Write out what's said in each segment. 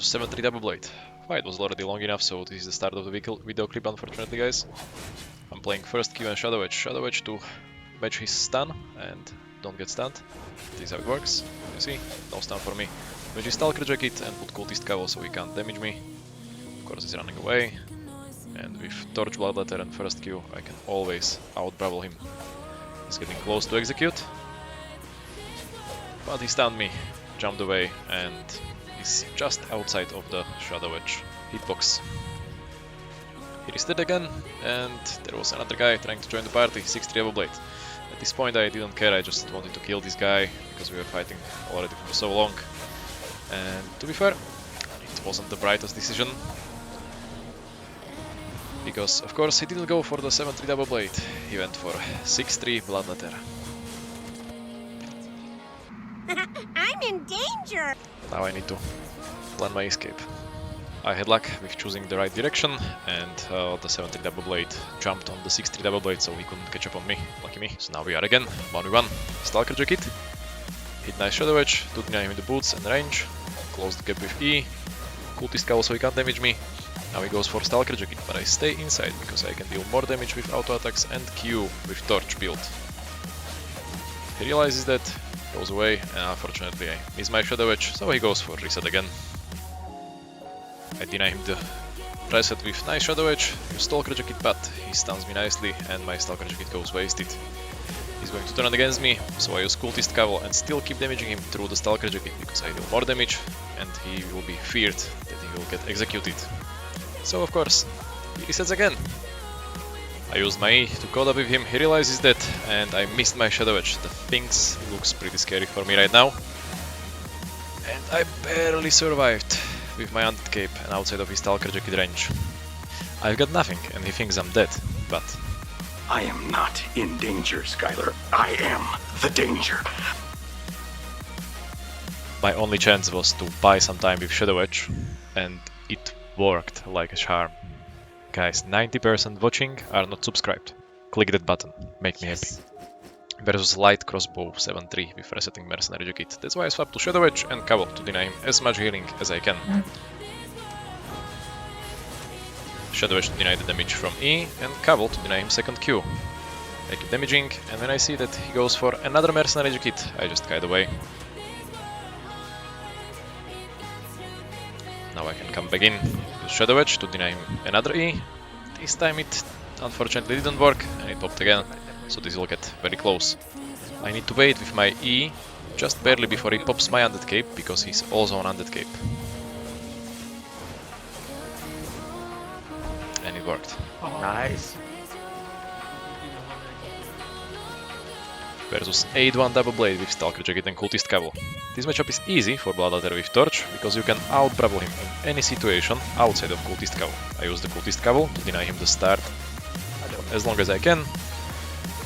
versus 7-3 double blade. Fight was already long enough, so this is the start of the video clip, unfortunately, guys. I'm playing first Q and Shadow Edge to match his stun and don't get stunned. This is how it works. You see, no stun for me. Match his Stalker Jacket and put Cultist Cowl so he can't damage me. Of course, he's running away. And with Torch, Bloodletter and first Q, I can always out-bravel him. He's getting close to execute. But he stunned me, jumped away, and he's just outside of the Shadow Edge hitbox. Here is dead again, and there was another guy trying to join the party, 6-3 double blade. At this point I didn't care, I just wanted to kill this guy, because we were fighting already for so long. And to be fair, it wasn't the brightest decision. Because, of course, he didn't go for the 7-3 double blade, he went for 6-3 bloodletter. I'm in danger! Now I need to plan my escape. I had luck with choosing the right direction, and the 7-3 double blade jumped on the 6-3 double blade, so he couldn't catch up on me. Lucky me. So now we are again 1v1. Stalker Jacket. Hit nice Shadow Edge, to deny him the boots and range. Close the gap with E. Cultist Cowl so he can't damage me. Now he goes for Stalker Jacket, but I stay inside because I can deal more damage with auto attacks and Q with Torch build. He realizes that, goes away, and unfortunately I miss my Shadow Edge, so he goes for reset again. I deny him the reset with nice Shadow Edge, use Stalker Jacket, but he stuns me nicely and my Stalker Jacket goes wasted. He's going to turn against me, so I use Cultist Cowl and still keep damaging him through the Stalker Jacket because I deal more damage and he will be feared that he will get executed. So of course, he resets again. I used my E to caught up with him, he realizes that, and I missed my Shadow Edge. The things looks pretty scary for me right now. And I barely survived with my Undead Cape and outside of his Stalker Jacket range. I've got nothing and he thinks I'm dead, but... I am not in danger, Skylar. I am the danger. My only chance was to buy some time with Shadow Edge, and it worked like a charm. Guys, 90% watching are not subscribed. Click that button, make me happy. Versus Light Crossbow 7-3 with resetting Mercenary Jacket. That's why I swapped to Shadow Edge and Cowl to deny him as much healing as I can. Shadow Edge to deny the damage from E and Cowl to deny him second Q. I keep damaging, and when I see that he goes for another Mercenary Jacket, I just kite away. Now I can come back in, use Shadow Edge to deny him another E. This time it unfortunately didn't work and it popped again, so this will get very close. I need to wait with my E just barely before he pops my Undead Cape, because he's also on Undead Cape. And it worked. Nice. Versus 8-1 double blade with Stalker Jacket and Cultist Cowl. This matchup is easy for Bloodletter with Torch, because you can out-bravel him in any situation outside of Cultist Cowl. I use the Cultist Cowl to deny him the start as long as I can.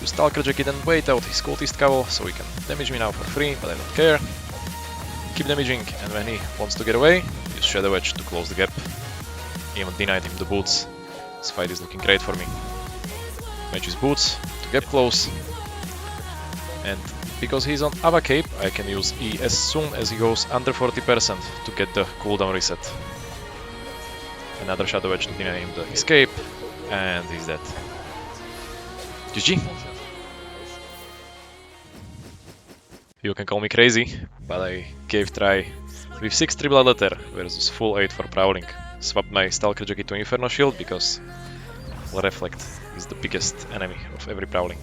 Use Stalker Jacket and wait out his Cultist Cowl so he can damage me now for free, but I don't care. Keep damaging, and when he wants to get away, use Shadow Edge to close the gap. Even denied him the boots. This fight is looking great for me. Match his boots to gap close. And because he's on Ava Cape, I can use E as soon as he goes under 40% to get the cooldown reset. Another Shadow Edge to deny him the escape, and he's dead. GG! You can call me crazy, but I gave try with 6-3 Bloodletter versus full 8 for Prowling. Swapped my Stalker Jacket to Inferno Shield because Reflect is the biggest enemy of every Prowling.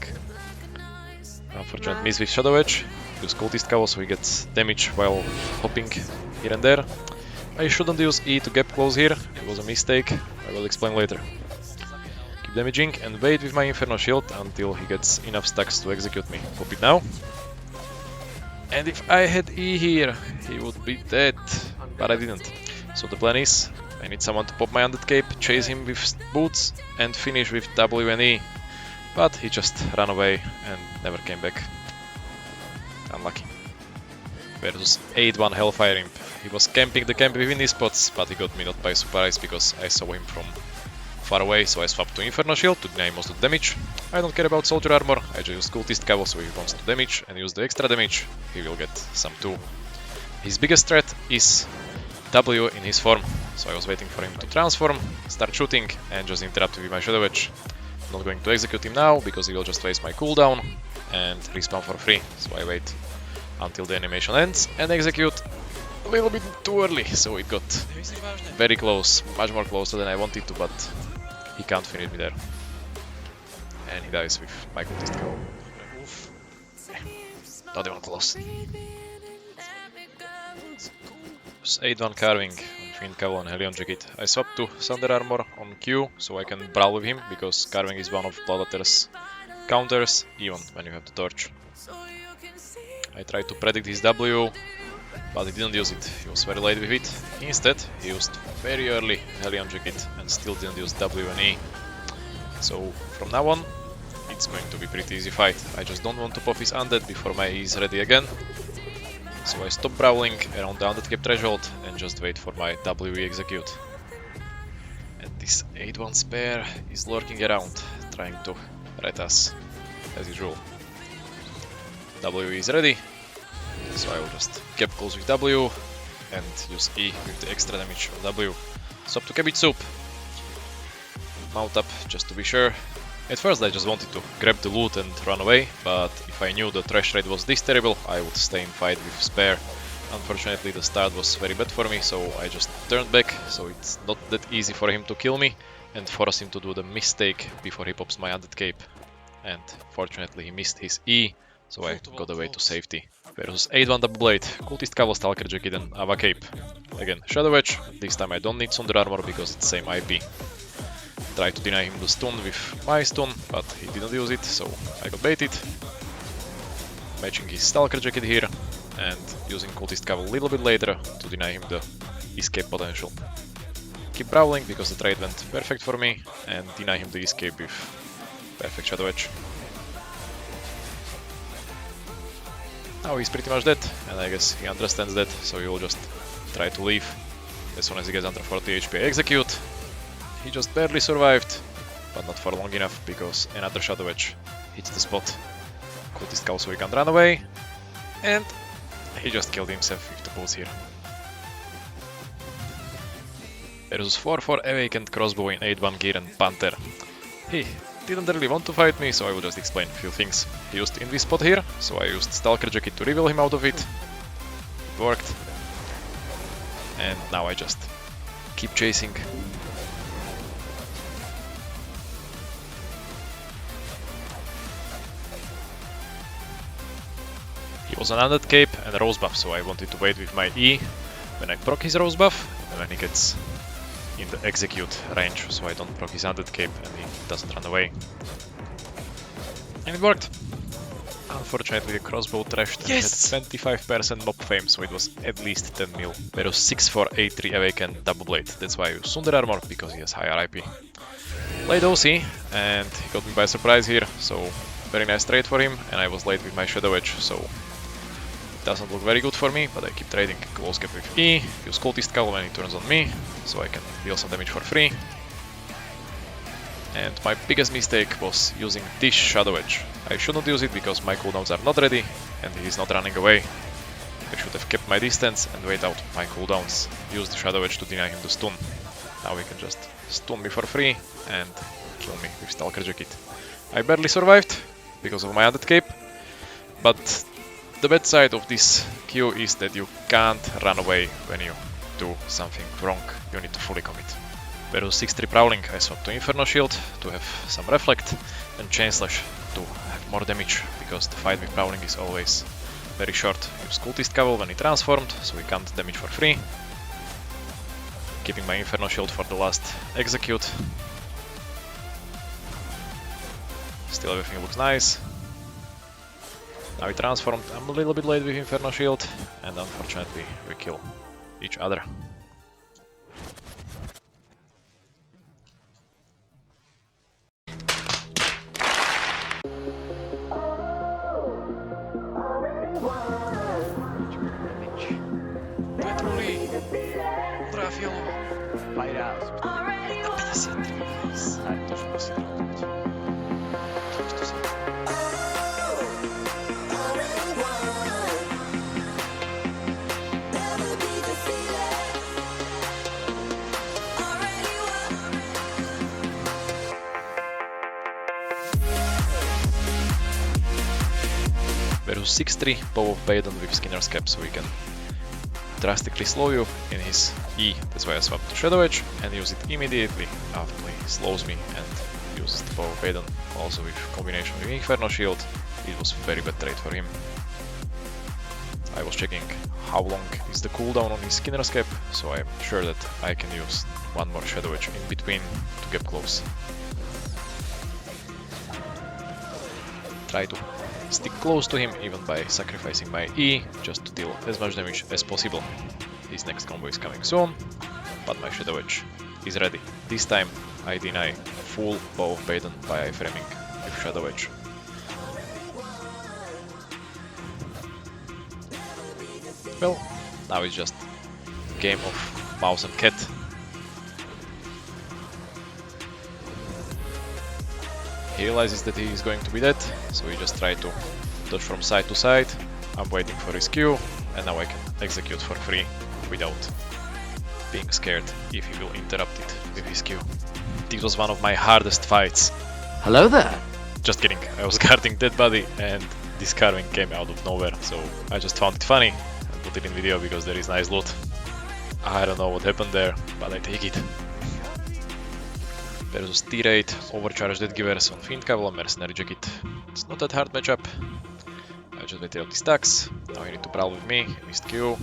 Unfortunate miss with Shadow Edge. Use Cultist Cowl so he gets damage while hopping here and there. I shouldn't use E to gap close here, it was a mistake, I will explain later. Keep damaging and wait with my Inferno Shield until he gets enough stacks to execute me. Pop it now. And if I had E here, he would be dead, but I didn't. So the plan is, I need someone to pop my Undead Cape, chase him with boots and finish with W and E. But he just ran away and never came back. Unlucky. Versus 8-1 Hellfire Imp. He was camping the camp within his spots, but he got me not by surprise because I saw him from far away, so I swapped to Inferno Shield to deny most of the damage. I don't care about Soldier Armor, I just use Cultist Cowl so he wants to damage and use the extra damage, he will get some too. His biggest threat is W in his form. So I was waiting for him to transform, start shooting, and just interrupt with my Shadow Edge. Not going to execute him now, because he will just waste my cooldown and respawn for free. So I wait until the animation ends and execute a little bit too early, so it got very close, much more closer than I wanted to, but he can't finish me there. And he dies with my cultist cow. Not even close. 8-1 carving on Fiend Cowl and Hellion Jacket. I swapped to Thunder Armor on Q, so I can brawl with him, because carving is one of bloodletter's counters, even when you have the torch. I tried to predict his W, but he didn't use it. He was very late with it. Instead, he used very early Hellion Jacket and still didn't use W and E. So from now on, it's going to be pretty easy fight. I just don't want to pop his undead before my E is ready again. So I stop brawling around the undead cap threshold and just wait for my WE execute. And this 8-1 spare is lurking around, trying to rat us, as usual. WE is ready, so I will just cap close with W and use E with the extra damage of W. Swap to cabbage soup. Mount up just to be sure. At first I just wanted to grab the loot and run away, but if I knew the trash rate was this terrible, I would stay in fight with spare. Unfortunately the start was very bad for me, so I just turned back, so it's not that easy for him to kill me, and force him to do the mistake before he pops my undead cape. And fortunately he missed his E, so I got away to safety. Versus 8-1 double blade, cultist cowl, stalker jacket and Ava cape. Again Shadow Edge, this time I don't need Thunder armor because it's same IP. Tried to deny him the stun with my stun, but he didn't use it, so I got baited. Matching his stalker jacket here, and using cultist cowl a little bit later to deny him the escape potential. Keep brawling because the trade went perfect for me, and deny him the escape with perfect Shadow Edge. Now he's pretty much dead, and I guess he understands that, so he will just try to leave. As soon as he gets under 40 HP, I execute. He just barely survived, but not for long enough, because another Shadow Edge hits the spot. Cultist cowl so he can't run away, and he just killed himself with the pulse here. Versus 4-4 awakened crossbow in 8-1 gear and Panther. He didn't really want to fight me, so I will just explain a few things. He used Invis spot here, so I used Stalker Jacket to reveal him out of it. It worked. And now I just keep chasing. He was an undead cape and a rose buff, so I wanted to wait with my E when I proc his rose buff, and when he gets in the execute range, so I don't proc his undead cape and he doesn't run away. And it worked! Unfortunately the crossbow trashed and had 25% mob fame, so it was at least 10 mil. There was 6-4 A3 awakened double blade, that's why I use Thunder armor, because he has higher IP. Played OC, and he got me by surprise here, so very nice trade for him, and I was late with my Shadow Edge, so doesn't look very good for me, but I keep trading close cap with E, use cultist cowl when he turns on me, so I can deal some damage for free. And my biggest mistake was using this Shadow Edge. I shouldn't use it because my cooldowns are not ready and he is not running away. I should have kept my distance and wait out my cooldowns. Use the Shadow Edge to deny him the stun. Now he can just stun me for free and kill me with Stalker Jacket. I barely survived because of my undead cape, but the bad side of this Q is that you can't run away when you do something wrong. You need to fully commit. Versus 6-3 Prowling, I swapped to Inferno Shield to have some Reflect, and Chain Slash to have more damage, because the fight with Prowling is always very short. Use Cultist Cowl when he transformed, so he can't damage for free. Keeping my Inferno Shield for the last execute. Still everything looks nice. Now he transformed, I'm a little bit late with Inferno Shield, and unfortunately we kill each other. use 6-3 bow of Badon with Skinner's Cap, so we can drastically slow you in his E. That's why I swapped to Shadow Edge and use it immediately after he slows me and uses the bow of Badon. Also with combination with Inferno Shield, it was very bad trade for him. I was checking how long is the cooldown on his Skinner's Cap, so I'm sure that I can use one more Shadow Edge in between to get close. Try to stick close to him even by sacrificing my E, just to deal as much damage as possible. His next combo is coming soon, but my Shadow Edge is ready. This time I deny full bow of Badon by iframing with Shadow Edge. Well, now it's just game of mouse and cat. He realizes that he is going to be dead, so he just tried to dodge from side to side. I'm waiting for his Q, and now I can execute for free without being scared if he will interrupt it with his Q. This was one of my hardest fights. Hello there. Just kidding, I was guarding dead body and this carving came out of nowhere, so I just found it funny and put it in video because there is nice loot. I don't know what happened there, but I take it. Versus T-Rate, Overcharged Deathgivers on Fiend Cavalry, Mercenary Jacket. It's not that hard matchup. I just waited out the stacks. Now he need to prowl with me, missed Q.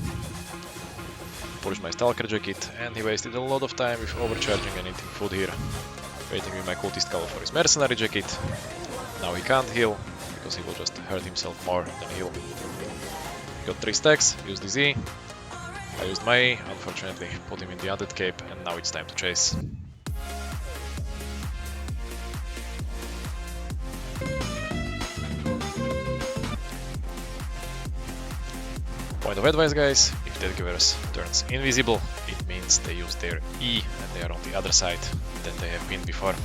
Pushed my Stalker Jacket, and he wasted a lot of time with overcharging and eating food here. Waiting with my Cultist Cavalry for his Mercenary Jacket. Now he can't heal, because he will just hurt himself more than heal. He got 3 stacks, used the Z. I used my E, unfortunately put him in the Undead Cape, and now it's time to chase. Point of advice, guys, if Deathgivers turns invisible, it means they use their E and they are on the other side than they have been before.